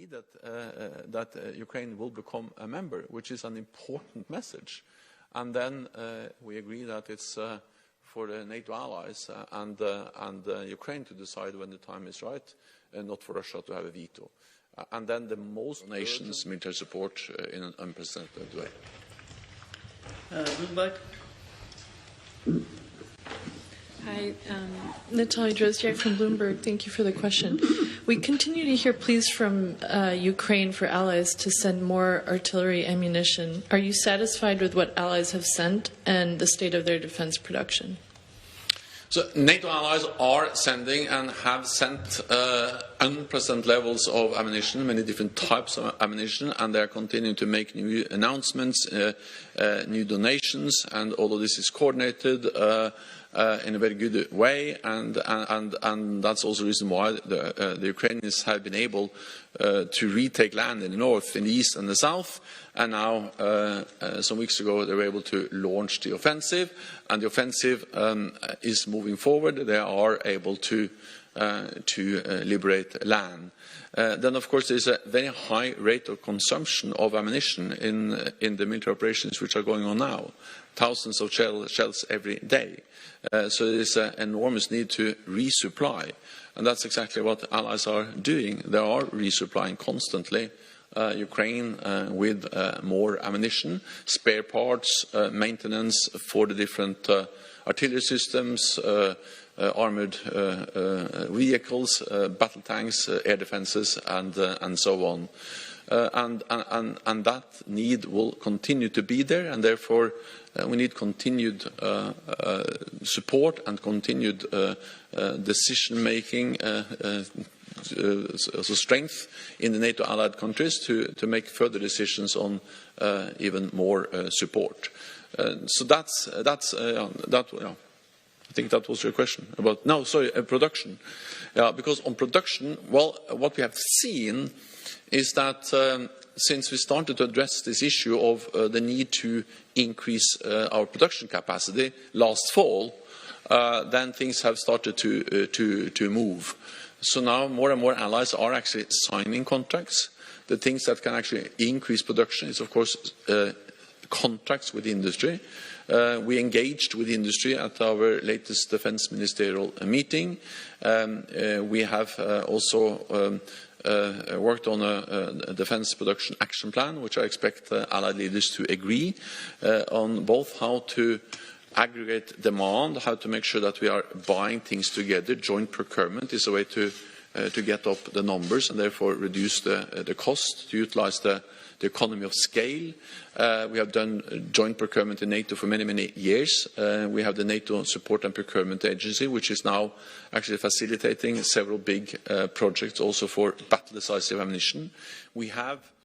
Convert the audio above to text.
agree that Ukraine will become a member, which is an important message. And then we agree that it's for the NATO allies and Ukraine to decide when the time is right, and not for Russia to have a veto. And then the most nations' military support in an unprecedented way. Hi, Natalia Drozdiak from Bloomberg. Thank you for the question. We continue to hear pleas from Ukraine for allies to send more artillery ammunition. Are you satisfied with what allies have sent and the state of their defense production? So NATO allies are sending and have sent unprecedented levels of ammunition, many different types of ammunition, and they are continuing to make new announcements, new donations, and all of this is coordinated in a very good way, and that's also the reason why the Ukrainians have been able to retake land in the north, in the east and the south, and now some weeks ago they were able to launch the offensive, and the offensive is moving forward. They are able to liberate land. Then, of course, there is a very high rate of consumption of ammunition in the military operations which are going on now. Thousands of shells every day. So there is an enormous need to resupply. And that's exactly what allies are doing. They are resupplying constantly Ukraine with more ammunition, spare parts, maintenance for the different artillery systems, armored vehicles, battle tanks, air defenses, and so on. And that need will continue to be there, and therefore we need continued support and continued decision-making, strength in the NATO allied countries to make further decisions on even more support. So that's I think that was your question about, no, sorry, production. Yeah, because on production, well, what we have seen is that since we started to address this issue of the need to increase our production capacity last fall, then things have started to move. So now more and more allies are actually signing contracts. The things that can actually increase production is, of course, contracts with industry. We engaged with industry at our latest defense ministerial meeting. We have also worked on a defense production action plan, which I expect allied leaders to agree on both how to aggregate demand, how to make sure that we are buying things together. Joint procurement is a way to get up the numbers and therefore reduce the cost, to utilize the economy of scale. We have done joint procurement in NATO for many, many years. We have the NATO Support and Procurement Agency, which is now actually facilitating several big projects also for battle-decisive ammunition. We have